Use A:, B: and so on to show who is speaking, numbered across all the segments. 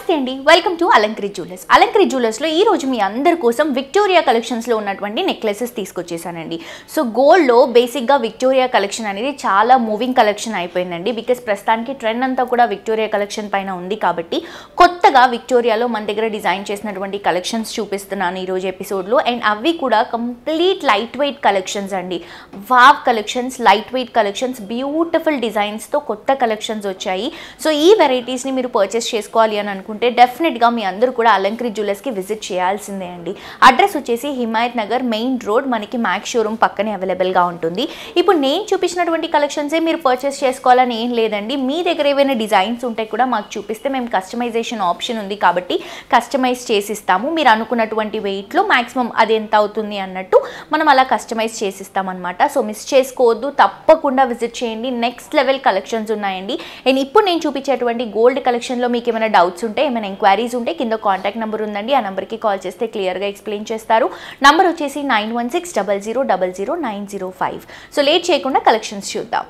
A: నమస్తే అండి, welcome to అలంకరి jewellers. అలంకరి జ్యువెలర్స్లో ఈరోజు మీ అందరి కోసం విక్టోరియా కలెక్షన్స్లో ఉన్నటువంటి నెక్లెసెస్ తీసుకొచ్చేసానండి. సో గోల్డ్లో బేసిక్గా విక్టోరియా కలెక్షన్ అనేది చాలా మూవింగ్ కలెక్షన్ అయిపోయిందండి. బికాస్ ప్రస్తుతానికి ట్రెండ్ అంతా కూడా విక్టోరియా కలెక్షన్ పైన ఉంది కాబట్టి కొత్తగా విక్టోరియాలో మన దగ్గర డిజైన్ చేసినటువంటి కలెక్షన్స్ చూపిస్తున్నాను ఈరోజు ఎపిసోడ్లో. అండ్ అవి కూడా కంప్లీట్ లైట్ వెయిట్ కలెక్షన్స్ అండి. Wow collections, light weight collections, beautiful డిజైన్స్తో కొత్త కలెక్షన్స్ వచ్చాయి. సో ఈ వెరైటీస్ని మీరు పర్చేస్ చేసుకోవాలి అని అనుకుంటే డెఫినెట్గా మీ అందరూ కూడా అలంకరి జ్యువెలర్స్కి విజిట్ చేయాల్సిందే అండి. అడ్రస్ వచ్చేసి హిమాయత్ నగర్ మెయిన్ రోడ్, మనకి మ్యాక్స్ షోరూమ్ పక్కనే అవైలబుల్గా ఉంటుంది. ఇప్పుడు నేను చూపించినటువంటి కలెక్షన్సే మీరు పర్చేస్ చేసుకోవాలని ఏం లేదండి. మీ దగ్గర ఏవైనా డిజైన్స్ ఉంటే కూడా మాకు చూపిస్తే మేము కస్టమైజేషన్ ఆప్షన్ ఉంది కాబట్టి కస్టమైజ్ చేసిస్తాము. మీరు అనుకున్నటువంటి వెయిట్లో మ్యాక్సిమం అది ఎంత అవుతుంది అన్నట్టు మనం అలా కస్టమైజ్ చేసిస్తామన్నమాట. సో మిస్ చేసుకోవద్దు, తప్పకుండా విజిట్ చేయండి. నెక్స్ట్ లెవెల్ కలెక్షన్స్ ఉన్నాయండి. అండ్ ఇప్పుడు నేను చూపించేటువంటి గోల్డ్ కలెక్షన్లో మీకు ఏమైనా డౌట్స్ ఉంటే, ఏమైనా ఎంక్వైరీస్ ఉంటే కింద కాంటాక్ట్ నెంబర్ ఉందండి. ఆ నెంబర్కి కాల్ చేస్తే క్లియర్గా ఎక్స్ప్లెయిన్ చేస్తారు. నంబర్ వచ్చేసి 9160000905. సో లేట్ చేయకుండా కలెక్షన్స్ చూద్దాం.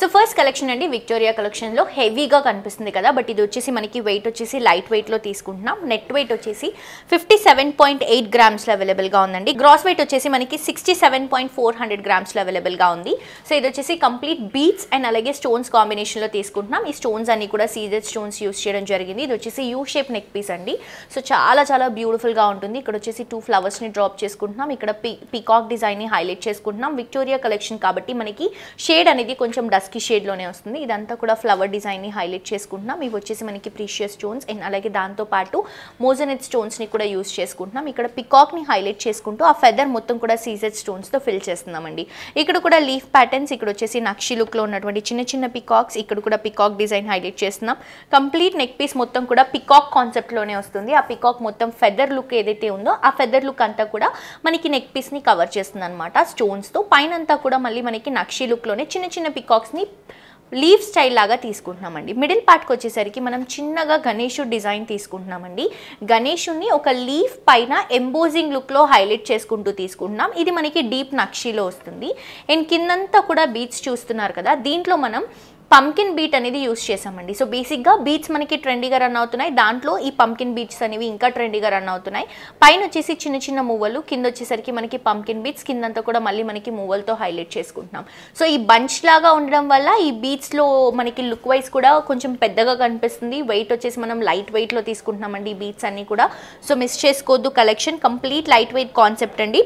A: సో ఫస్ట్ కలెక్షన్ అండి విక్టోరియా కలెక్షన్లో హెవీగా కనిపిస్తుంది కదా, బట్ ఇది వచ్చేసి మనకి వెయిట్ వచ్చేసి లైట్ వెయిట్లో తీసుకుంటున్నాం. నెట్ వెయిట్ వచ్చేసి 57.8 గ్రామ్స్లో అవైలబుల్గా ఉందండి. గ్రాస్ వెయిట్ వచ్చేసి మనకి 67.400 గ్రామ్స్లో అవైలబుల్గా ఉంది. సో ఇది వచ్చేసి కంప్లీట్ బీడ్స్ అండ్ అలాగే స్టోన్స్ కాంబినేషన్లో తీసుకుంటున్నాం. ఈ స్టోన్స్ అన్ని కూడా సీజెడ్ స్టోన్స్ యూస్ చేయడం జరిగింది. ఇది వచ్చేసి యూ షేప్ నెక్ పీస్ అండి. సో చాలా చాలా బ్యూటిఫుల్గా ఉంటుంది. ఇక్కడ వచ్చేసి 2 ఫ్లవర్స్ని డ్రాప్ చేసుకుంటున్నాం. ఇక్కడ పీకాక్ డిజైన్ని హైలైట్ చేసుకుంటున్నాం. విక్టోరియా కలెక్షన్ కాబట్టి మనకి షేడ్ అనేది కొంచెం డస్కీ షేడ్లోనే వస్తుంది. ఇదంతా కూడా ఫ్లవర్ డిజైన్ని హైలైట్ చేసుకుంటున్నాం. ఇవి వచ్చేసి మనకి ప్రీషియస్ స్టోన్స్ అండ్ అలాగే దాంతోపాటు మోజనెట్ స్టోన్స్ని కూడా యూస్ చేసుకుంటున్నాం. ఇక్కడ పికాక్ని హైలైట్ చేసుకుంటూ ఆ ఫెదర్ మొత్తం కూడా సీజెడ్ స్టోన్స్తో ఫిల్ చేస్తున్నామండి. ఇక్కడ కూడా లీఫ్ ప్యాటర్న్స్, ఇక్కడ వచ్చేసి నక్షి లుక్లో ఉన్నటువంటి చిన్న చిన్న పికాక్స్, ఇక్కడ కూడా పికాక్ డిజైన్ హైలైట్ చేస్తున్నాం. కంప్లీట్ నెక్ పీస్ మొత్తం కూడా పికాక్ కాన్సెప్ట్లోనే వస్తుంది. ఆ పికాక్ మొత్తం ఫెదర్ లుక్ ఏదైతే ఉందో ఆ ఫెదర్ లుక్ అంతా కూడా మనకి నెక్ పీస్ని కవర్ చేస్తుంది అనమాట స్టోన్స్తో. పైన అంతా కూడా మళ్ళీ మనకి నక్షి లుక్లోనే చిన్న చిన్న పికాక్స్ని లీఫ్ స్టైల్ లాగా తీసుకుంటున్నామండి. మిడిల్ పార్ట్కి వచ్చేసరికి మనం చిన్నగా గణేశుడు డిజైన్ తీసుకుంటున్నామండి. గణేశుడిని ఒక లీఫ్ పైన ఎంబోజింగ్ లుక్లో హైలైట్ చేసుకుంటూ తీసుకుంటున్నాం. ఇది మనకి డీప్ నక్షిలో వస్తుంది. అండ్ కిందంతా కూడా బీట్స్ చూస్తున్నారు కదా, దీంట్లో మనం పంకిన్ బీట్ అనేది యూస్ చేసామండి. సో బేసిక్గా బీట్స్ మనకి ట్రెండీగా రన్ అవుతున్నాయి. దాంట్లో ఈ పంకిన్ బీట్స్ అనేవి ఇంకా ట్రెండీగా రన్ అవుతున్నాయి. పైన వచ్చేసి చిన్న చిన్న మువ్వలు, కింద వచ్చేసరికి మనకి పంకిన్ బీట్స్, కిందంతా కూడా మళ్ళీ మనకి మువ్వలతో హైలైట్ చేసుకుంటున్నాం. సో ఈ బంచ్ లాగా ఉండడం వల్ల ఈ బీట్స్లో మనకి లుక్ వైజ్ కూడా కొంచెం పెద్దగా కనిపిస్తుంది. వెయిట్ వచ్చేసి మనం లైట్ వెయిట్లో తీసుకుంటున్నామండి ఈ బీట్స్ అన్నీ కూడా. సో మిస్ చేసుకోవద్దు, collection complete light wait concept అండి.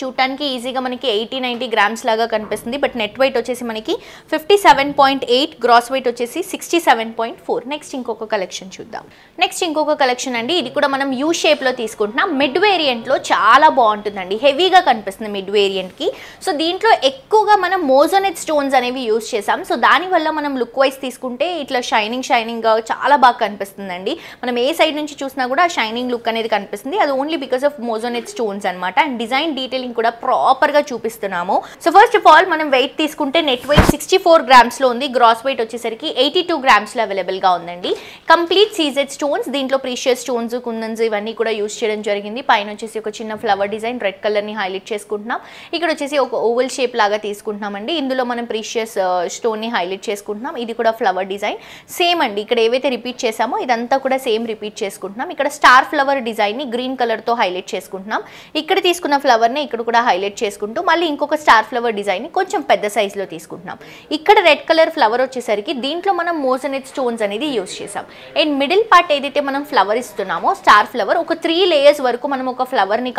A: చూడటానికి ఈజీగా మనకి 80-90 గ్రామ్స్ లాగా కనిపిస్తుంది. బట్ నెట్ వెయిట్ వచ్చేసి మనకి 57.8, గ్రాస్ వెయిట్ వచ్చేసి 67.4. నెక్స్ట్ ఇంకొక కలెక్షన్ చూద్దాం. నెక్స్ట్ ఇంకొక కలెక్షన్ అండి. ఇది కూడా మనం యూ షేప్లో తీసుకుంటున్నాం. మిడ్ వేరియంట్లో చాలా బాగుంటుందండి, హెవీగా కనిపిస్తుంది మిడ్ వేరియంట్కి. సో దీంట్లో ఎక్కువగా మనం మోజోనెట్ స్టోన్స్ అనేవి యూస్ చేసాం. సో దానివల్ల మనం లుక్ వైజ్ తీసుకుంటే ఇట్లా షైనింగ్గా చాలా బాగా కనిపిస్తుందండి. మనం ఏ సైడ్ నుంచి చూసినా కూడా షైనింగ్ లుక్ అనేది కనిపిస్తుంది. అది ఓన్లీ బికాస్ ఆఫ్ మోజోనెట్ స్టోన్స్ అనమాట. అండ్ డిజైన్ డీటెయిల్ కూడా ప్రాపర్ గా చూపిస్తున్నాము. సో ఫస్ట్ ఆఫ్ ఆల్ మనం వెయిట్ తీసుకుంటే నెట్ వెయిట్ 64 గ్రామ్స్ లో ఉంది. గ్రాస్ వెయిట్ వచ్చేసరికి 82 గ్రామ్స్ లో అవైలబుల్ గా ఉందండి. కంప్లీట్ సీజెడ్ స్టోన్స్, దీంట్లో ప్రీషియస్ స్టోన్స్, కుందన్స్ ఇవన్నీ కూడా యూస్ చేయడం జరిగింది. పైన వచ్చేసి ఒక చిన్న ఫ్లవర్ డిజైన్ రెడ్ కలర్ ని హైలైట్ చేసుకుంటున్నాం. ఇక్కడ వచ్చేసి ఒక ఓవల్ షేప్ లాగా తీసుకుంటున్నామండి. ఇందులో మనం ప్రీషియస్ స్టోన్ ని హైలైట్ చేసుకుంటున్నాం. ఇది కూడా ఫ్లవర్ డిజైన్ సేమ్ అండి. ఇక్కడ ఏవైతే రిపీట్ చేసామో ఇదంతా కూడా సేమ్ రిపీట్ చేసుకుంటున్నాం. ఇక్కడ స్టార్ ఫ్లవర్ డిజైన్ ని గ్రీన్ కలర్ తో హైలైట్ చేసుకుంటున్నాం. ఇక్కడ తీసుకున్న ఫ్లవర్ ని ఇక్కడ కూడా హైలైట్ చేసుకుంటూ మళ్ళీ ఇంకొక స్టార్ ఫ్లవర్ డిజైన్ కొంచెం పెద్ద సైజులో తీసుకుంటున్నాం. ఇక్కడ రెడ్ కలర్ ఫ్లవర్ వచ్చేసరికి దీంట్లో మనం మోజనైట్ స్టోన్స్ అనేది యూస్ చేసాం. అండ్ మిడిల్ పార్ట్ ఏదైతే మనం ఫ్లవర్ ఇస్తున్నామో స్టార్ ఫ్లవర్ ఒక 3 లేయర్స్ వరకు మనం ఒక ఫ్లవర్ని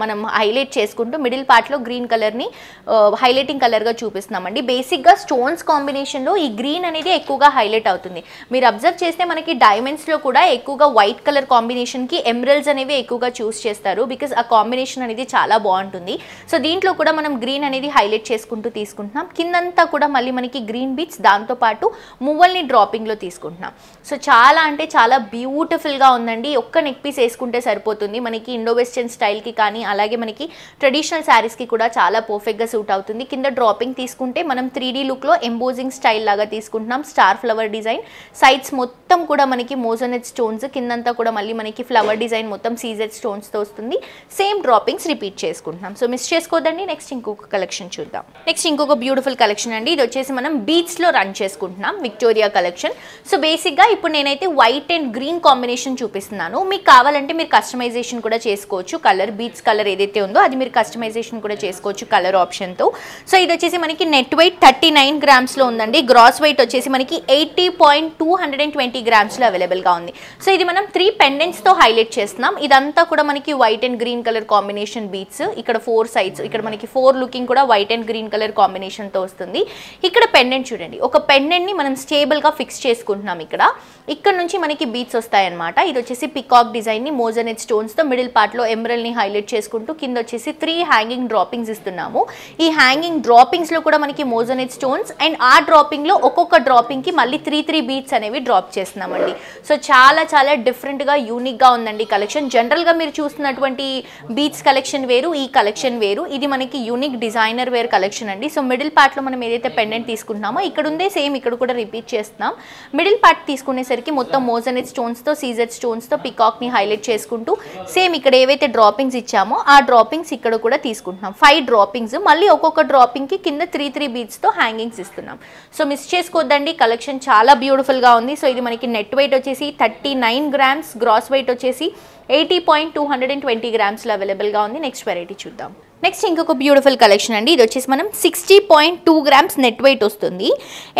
A: మనం హైలైట్ చేసుకుంటూ మిడిల్ పార్ట్లో గ్రీన్ కలర్ని హైలైటింగ్ కలర్గా చూపిస్తున్నామండి. బేసిక్గా స్టోన్స్ కాంబినేషన్లో ఈ గ్రీన్ అనేది ఎక్కువగా హైలైట్ అవుతుంది. మీరు అబ్జర్వ్ చేస్తే మనకి డైమండ్స్లో కూడా ఎక్కువగా వైట్ కలర్ కాంబినేషన్కి ఎమరల్డ్స్ అనేవి ఎక్కువగా చూస్ చేస్తారు. బికాస్ ఆ కాంబినేషన్ అనేది చాలా బాగుంటుంది. సో దీంట్లో కూడా మనం గ్రీన్ అనేది హైలైట్ చేసుకుంటూ తీసుకుంటున్నాం. కిందంతా కూడా మళ్ళీ మనకి గ్రీన్ బీట్స్ దాంతోపాటు మువ్వల్ని డ్రాపింగ్లో తీసుకుంటున్నాం. సో చాలా అంటే చాలా బ్యూటిఫుల్గా ఉందండి. ఒక్క నెక్ పీస్ వేసుకుంటే సరిపోతుంది. మనకి ఇండో వెస్టర్న్ స్టైల్కి కానీ అలాగే మనకి ట్రెడిషనల్ శారీస్కి కూడా చాలా పర్ఫెక్ట్గా సూట్ అవుతుంది. కింద డ్రాపింగ్ తీసుకుంటే మనం 3D లుక్లో ఎంబోజింగ్ స్టైల్ లాగా తీసుకుంటున్నాం. స్టార్ ఫ్లవర్ డిజైన్ సైడ్స్ మొత్తం కూడా మనకి మోజనైట్ స్టోన్స్, కిందంతా కూడా మళ్ళీ మనకి ఫ్లవర్ డిజైన్ మొత్తం సీజెడ్ స్టోన్స్తో వస్తుంది. సేమ్ డ్రాపింగ్స్ రిపీట్ చేసుకుంటున్నాం. సో మిస్ చేసుకోదండి. నెక్స్ట్ ఇంకొక కలెక్షన్ చూద్దాం. నెక్స్ట్ ఇంకొక బ్యూటిఫుల్ కలెక్షన్ అండి. ఇది వచ్చేసి మనం బీట్స్లో రన్ చేసుకుంటున్నాం, విక్టోరియా కలెక్షన్. సో బేసిక్గా ఇప్పుడు నేనైతే వైట్ అండ్ గ్రీన్ కాంబినేషన్ చూపిస్తున్నాను. మీకు కావాలంటే మీరు కస్టమైజేషన్ కూడా చేసుకోవచ్చు. కలర్ బీట్స్ కలర్ ఏదైతే ఉందో అది మీరు కస్టమైజేషన్ కూడా చేసుకోవచ్చు కలర్ ఆప్షన్తో. సో ఇది వచ్చేసి మనకి నెట్ వెయిట్ 39 గ్రామ్స్లో ఉందండి. గ్రాస్ వెయిట్ వచ్చేసి మనకి 80.220 గ్రామ్స్లో అవైలబుల్గా ఉంది. సో ఇది మనం 3 పెండెంట్స్తో హైలైట్ చేస్తున్నాం. ఇదంతా కూడా మనకి white and green colour combination beats. ఇక్కడ 4 సైడ్స్, ఇక్కడ మనకి 4 లుకింగ్ కూడా వైట్ అండ్ గ్రీన్ కలర్ కాంబినేషన్తో వస్తుంది. ఇక్కడ పెండెంట్ చూడండి, ఒక పెండెంట్ని మనం స్టేబుల్గా ఫిక్స్ చేసుకుంటున్నాం. ఇక్కడ నుంచి మనకి బీట్స్ వస్తాయన్నమాట. ఇది వచ్చేసి పికాక్ డిజైన్ని మోజనైట్ స్టోన్స్తో మిడిల్ పార్ట్లో ఎమరల్ని హైలైట్ చేసుకుంటూ కింద వచ్చేసి 3 హ్యాంగింగ్ డ్రాపింగ్స్ ఇస్తున్నాము. ఈ హ్యాంగింగ్ డ్రాపింగ్స్లో కూడా మనకి మోజనైట్ స్టోన్స్ అండ్ ఆ డ్రాపింగ్లో ఒక్కొక్క డ్రాపింగ్కి మళ్ళీ 3 బీట్స్ అనేవి డ్రాప్ చేస్తున్నామండి. సో చాలా చాలా డిఫరెంట్గా యూనిక్గా ఉందండి కలెక్షన్. జనరల్గా మీరు చూస్తున్నటువంటి బీట్స్ కలెక్షన్ వేరు, ఈ కలెక్షన్ వేరు. ఇది మనకి యూనిక్ డిజైనర్ వేర్ కలెక్షన్ అండి. సో మిడిల్ పార్ట్లో మనం ఏదైతే పెండెంట్ తీసుకుంటున్నామో ఇక్కడ ఉందే సేమ్ ఇక్కడ కూడా రిపీట్ చేస్తున్నాం. మిడిల్ పార్ట్ తీసుకునేసరికి మొత్తం మోజనైట్ స్టోన్స్తో సీజెడ్ స్టోన్స్తో పికాక్ని హైలైట్ చేసుకుంటూ సేమ్ ఇక్కడ ఏవైతే డ్రాపింగ్స్ ఇచ్చామో ఆ డ్రాపింగ్స్ ఇక్కడ కూడా తీసుకుంటున్నాం. 5 డ్రాపింగ్స్ మళ్ళీ ఒక్కొక్క డ్రాపింగ్కి కింద 3 బీట్స్తో హ్యాంగింగ్స్ ఇస్తున్నాం. సో మిస్ చేసుకోవద్దండి, కలెక్షన్ చాలా బ్యూటిఫుల్గా ఉంది. సో ఇది మనకి నెట్ వెయిట్ వచ్చేసి 39 గ్రామ్స్, గ్రాస్ వెయిట్ వచ్చేసి 80.220 గ్రామ్స్లో అవైలబుల్గా ఉంది. నెక్స్ట్ వెరైటీ చూద్దాం. నెక్స్ట్ ఇంకొక బ్యూటిఫుల్ కలెక్షన్ అండి. ఇది వచ్చేసి మనం 60.2 గ్రామ్స్ నెట్ వెయిట్ వస్తుంది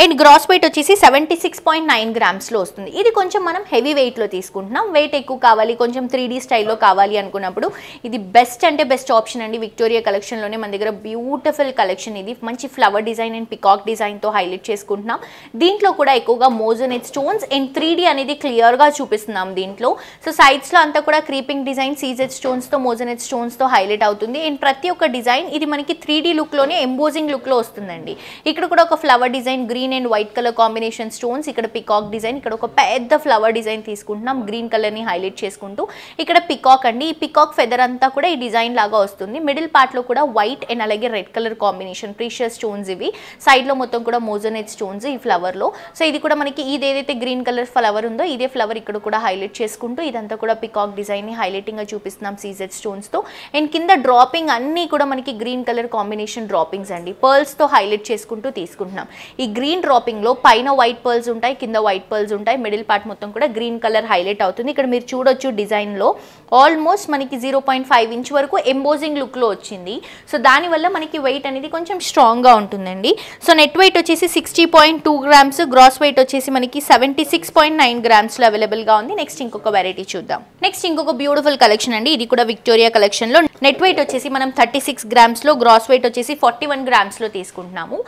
A: అండ్ గ్రాస్ వెయిట్ వచ్చేసి 76.9 గ్రామ్స్లో వస్తుంది. ఇది కొంచెం మనం హెవీ వెయిట్లో తీసుకుంటున్నాం. వెయిట్ ఎక్కువ కావాలి, కొంచెం 3D స్టైల్లో కావాలి అనుకున్నప్పుడు ఇది బెస్ట్ అంటే బెస్ట్ ఆప్షన్ అండి. విక్టోరియా కలెక్షన్లోనే మన దగ్గర బ్యూటిఫుల్ కలెక్షన్ ఇది. మంచి ఫ్లవర్ డిజైన్ అండ్ పికాక్ డిజైన్తో హైలైట్ చేసుకుంటున్నాం. దీంట్లో కూడా ఎక్కువగా మోజనైట్ స్టోన్స్ అండ్ 3D అనేది క్లియర్గా చూపిస్తున్నాం దీంట్లో. సో సైడ్స్లో అంతా కూడా క్రీపింగ్ డిజైన్ సీజెడ్ స్టోన్స్తో మోజనైట్ స్టోన్స్తో హైలైట్ అవుతుంది. అండ్ ప్రతి ఒక్క డిజైన్ ఇది మనకి 3D లుక్లోనే ఎంబోజింగ్ లుక్లో వస్తుందండి. ఇక్కడ కూడా ఒక flower design green and white colour combination stones, ఇక్కడ పికాక్ డిజైన్, ఇక్కడ ఒక పెద్ద ఫ్లవర్ డిజైన్ తీసుకుంటున్నాం గ్రీన్ కలర్ని హైలైట్ చేసుకుంటూ. ఇక్కడ పికాక్ అండి, ఈ పికాక్ ఫెదర్ అంతా కూడా ఈ డిజైన్ లాగా వస్తుంది. మిడిల్ పార్ట్లో కూడా వైట్ అండ్ అలాగే red colour combination precious stones ఇవి. సైడ్లో మొత్తం కూడా మోజనైట్ స్టోన్స్ ఈ ఫ్లవర్లో. సో ఇది కూడా మనకి ఇది ఏదైతే గ్రీన్ కలర్ ఫ్లవర్ ఉందో ఇదే ఫ్లవర్ ఇక్కడ కూడా హైలైట్ చేసుకుంటూ ఇదంతా కూడా పికాక్ డిజైన్ని హైలైటింగ్గా చూపిస్తున్నాం సీజెడ్ స్టోన్స్తో. అండ్ కింద డ్రాపింగ్ అన్ని కూడా మనకి గ్రీన్ కలర్ కాంబినేషన్ డ్రాపింగ్స్ అండి, పర్ల్స్ తో హైలైట్ చేసుకుంటూ తీసుకుంటున్నాం. ఈ గ్రీన్ డ్రాపింగ్ లో పైన వైట్ పర్ల్స్ ఉంటాయి, కింద వైట్ పర్ల్స్ ఉంటాయి. మిడిల్ పార్ట్ మొత్తం కూడా గ్రీన్ కలర్ హైలైట్ అవుతుంది. ఇక్కడ మీరు చూడొచ్చు డిజైన్ లో ఆల్మోస్ట్ మనకి 0.5 ఇంచ్ వరకు ఎంబోజింగ్ లుక్ లో వచ్చింది. సో దానివల్ల మనకి వెయిట్ అనేది కొంచెం స్ట్రాంగ్ గా ఉంటుందండి. సో నెట్ వెయిట్ వచ్చేసి 60.2 గ్రామ్స్, గ్రాస్ వెయిట్ వచ్చేసి మనకి 76.9 గ్రామ్స్ లో అవైలబుల్ గా ఉంది. నెక్స్ట్ ఇంకొక వెరైటీ చూద్దాం. నెక్స్ట్ ఇంకొక బ్యూటిఫుల్ కలెక్షన్ అండి. ఇది కూడా విక్టోరియా కలెక్షన్ లో నెట్ వెయిట్ వచ్చేసి మనం 36 గ్రామ్స్లో, గ్రాస్ వెయిట్ వచ్చేసి 41 గ్రామ్స్లో తీసుకుంటున్నాము.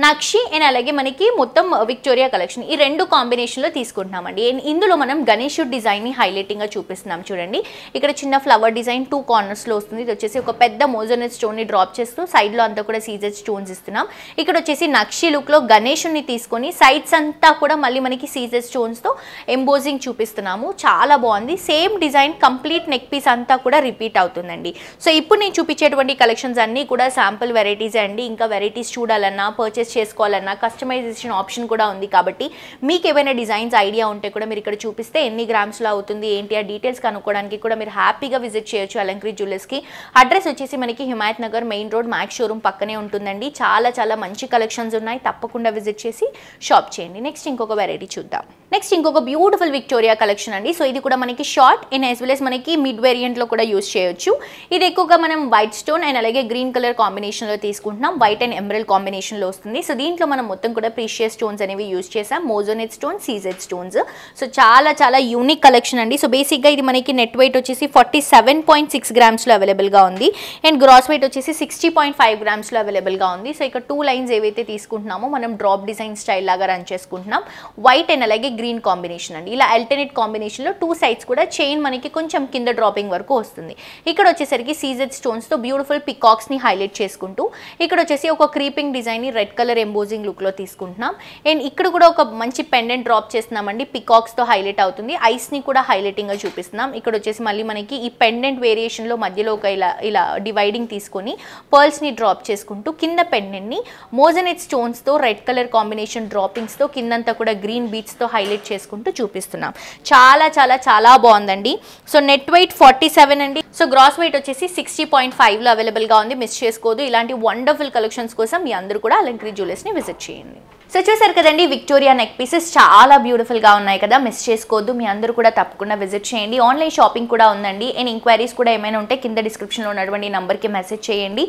A: నక్షి అండ్ అలాగే మనకి మొత్తం విక్టోరియా కలెక్షన్ ఈ 2 కాంబినేషన్లో తీసుకుంటున్నామండి. ఇందులో మనం గణేశుడి డిజైన్ని హైలైటింగ్గా చూపిస్తున్నాం. చూడండి ఇక్కడ చిన్న ఫ్లవర్ డిజైన్ 2 కార్నర్స్లో వస్తుంది. ఇది వచ్చేసి ఒక పెద్ద మోజనైట్ స్టోన్ని డ్రాప్ చేస్తూ సైడ్లో అంతా కూడా సీజెడ్ స్టోన్స్ ఇస్తున్నాం. ఇక్కడ వచ్చేసి నక్షి లుక్లో గణేశుని తీసుకొని సైడ్స్ అంతా కూడా మళ్ళీ మనకి సీజెడ్ స్టోన్స్తో ఎంబోజింగ్ చూపిస్తున్నాము. చాలా బాగుంది. Same design complete neck piece అంతా కూడా రిపీట్ అవుతుందండి. సో ఇప్పుడు నేను చూపించేటువంటి కలెక్షన్స్ అన్నీ కూడా శాంపుల్ వెరైటీస్ అండి. ఇంకా వెరైటీస్ చూడాలన్నా పర్చేస్ చేసుకోవాలన్నా కస్టమైజేషన్ ఆప్షన్ కూడా ఉంది. కాబట్టి మీకు ఏమైనా డిజైన్స్ ఐడియా ఉంటే కూడా మీరు ఇక్కడ చూపిస్తే ఎన్ని గ్రామ్స్లో అవుతుంది ఏంటి ఆ డీటెయిల్స్ కనుక్కోవడానికి కూడా మీరు హ్యాపీగా విజిట్ చేయొచ్చు అలంకృత్ జ్యువెలర్స్కి. అడ్రస్ వచ్చేసి మనకి Himayat Nagar main road max showroom పక్కనే ఉంటుందండి. చాలా చాలా మంచి కలెక్షన్స్ ఉన్నాయి, తప్పకుండా విజిట్ చేసి షాప్ చేయండి. నెక్స్ట్ ఇంకొక వెరైటీ చూద్దాం. నెక్స్ట్ ఇంకొక బ్యూటిఫుల్ విక్టోరియా కలెక్షన్ అండి. సో ఇది కూడా మనకి short in as well as మనకి మిడ్ వేరియంట్లో కూడా యూస్ చేయొచ్చు. ఇది ఎక్కువగా మనం వైట్ స్టోన్ స్టోన్ అండ్ అలాగే గ్రీన్ కలర్ కాంబినేషన్లో తీసుకుంటున్నాం. వైట్ అండ్ ఎమరల్డ్ కాంబినేషన్లో వస్తుంది. సో దీంట్లో మనం మొత్తం కూడా ప్రీషియస్ స్టోన్స్ అనేవి యూజ్ చేసాం. మోజోనైట్ స్టోన్, సీజెడ్ స్టోన్స్. సో చాలా చాలా యూనిక్ కలెక్షన్ అండి. సో బేసిక్గా ఇది మనకి నెట్ వెయిట్ వచ్చేసి 47.6 గ్రామ్స్లో అవైలబుల్గా ఉంది అండ్ గ్రాస్ వెయిట్ వచ్చేసి 60.5 గ్రామ్స్లో అవైలబుల్గా ఉంది. సో ఇక్కడ 2 లైన్స్ ఏవైతే తీసుకుంటున్నామో మనం డ్రాప్ డిజైన్ స్టైల్ లాగా రన్ చేసుకుంటున్నాం. వైట్ అండ్ అలాగే గ్రీన్ కాంబినేషన్ అండి. ఇలా ఆల్టర్నేట్ కాంబినేషన్లో 2 సైడ్స్ కూడా చైన్ మనకి కొంచెం కింద డ్రాపింగ్ వరకు వస్తుంది. ఇక్కడ వచ్చేసరికి సీజెడ్ స్టోన్స్తో బ్యూటిఫుల్ పికాక్స్ని హైలైట్ చేసుకుంటూ ఇక్కడ వచ్చేసి ఒక క్రీపింగ్ డిజైన్ని రెడ్ కలర్ ఎంబోజింగ్ లుక్లో తీసుకుంటున్నాం. అండ్ ఇక్కడ కూడా ఒక మంచి పెండెంట్ డ్రాప్ చేస్తున్నామండి. పికాక్స్తో హైలైట్ అవుతుంది. ఐస్ని కూడా హైలైటింగ్గా చూపిస్తున్నాం. ఇక్కడ వచ్చేసి మళ్ళీ మనకి ఈ పెండెంట్ వేరియేషన్లో మధ్యలో ఒక ఇలా డివైడింగ్ తీసుకొని పర్ల్స్ని డ్రాప్ చేసుకుంటూ కింద పెండెంట్ని మోజోనైట్ స్టోన్స్తో రెడ్ కలర్ కాంబినేషన్ డ్రాపింగ్స్తో కిందంతా కూడా గ్రీన్ బీట్స్తో హైలైట్ చేసుకుంటూ చూపిస్తున్నాం. చాలా చాలా చాలా బాగుందండి. సో నెట్ వెయిట్ 47 అండి. సో గ్రాస్ వెయిట్ వచ్చేసి 60.5లో అవైలబుల్గా ఉంది. మిస్ చేసుకోదు. ఇలాంటి వండర్ఫుల్ కలెక్షన్స్ కోసం మీ అందరూ కూడా అలంకరి జ్యువెలర్స్ని విజిట్ చేయండి. సో చూసారు కదండి, విక్టోరియా నెక్ పీసెస్ చాలా బ్యూటిఫుల్గా ఉన్నాయి కదా, మిస్ చేసుకోవద్దు. మీ అందరూ కూడా తప్పకుండా విజిట్ చేయండి. ఆన్లైన్ షాపింగ్ కూడా ఉందండి. అండ్ ఇంక్వైరీస్ కూడా ఏమైనా ఉంటే కింద డిస్క్రిప్షన్లో ఉన్నటువంటి నెంబర్కి మెసేజ్ చేయండి.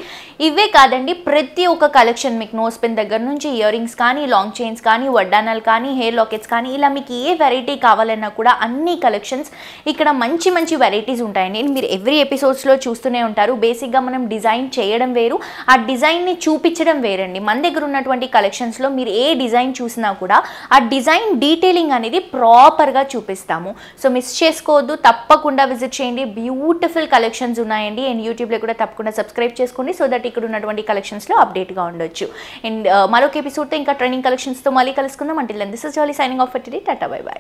A: ఇవే కాదండి, ప్రతి ఒక్క కలెక్షన్ మీకు నోస్ పిన్ దగ్గర నుంచి ఇయర్ రింగ్స్ కానీ, లాంగ్ చైన్స్ కానీ, వడ్డానాలు కానీ, హెయిర్ లాకెట్స్ కానీ, ఇలా మీకు ఏ వెరైటీ కావాలన్నా కూడా అన్ని కలెక్షన్స్ ఇక్కడ మంచి మంచి వెరైటీస్ ఉంటాయండి. మీరు ఎవ్రీ ఎపిసోడ్స్లో చూస్తూనే ఉంటారు. బేసిక్గా మనం డిజైన్ చేయడం వేరు, ఆ డిజైన్ని చూపించడం వేరండి. మన దగ్గర ఉన్నటువంటి కలెక్షన్స్లో మీరు ఏ డిజైన్ చూసినా కూడా ఆ డిజైన్ డీటెయిలింగ్ అనేది ప్రాపర్గా చూపిస్తాము. సో మిస్ చేసుకోవద్దు, తప్పకుండా విజిట్ చేయండి. బ్యూటిఫుల్ కలెక్షన్స్ ఉన్నాయండి. అండ్ యూట్యూబ్లో కూడా తప్పకుండా సబ్స్క్రైబ్ చేసుకోండి, సో దట్ ఇక్కడ ఉన్నటువంటి కలెక్షన్స్లో అప్డేట్గా ఉండొచ్చు. అండ్ మరొక ఎపిసోడ్తో ఇంకా ట్రెండింగ్ కలెక్షన్స్తో మళ్ళీ కలుసుకుందాం. Until then this is Jolly signing off for today. Tata, bye by.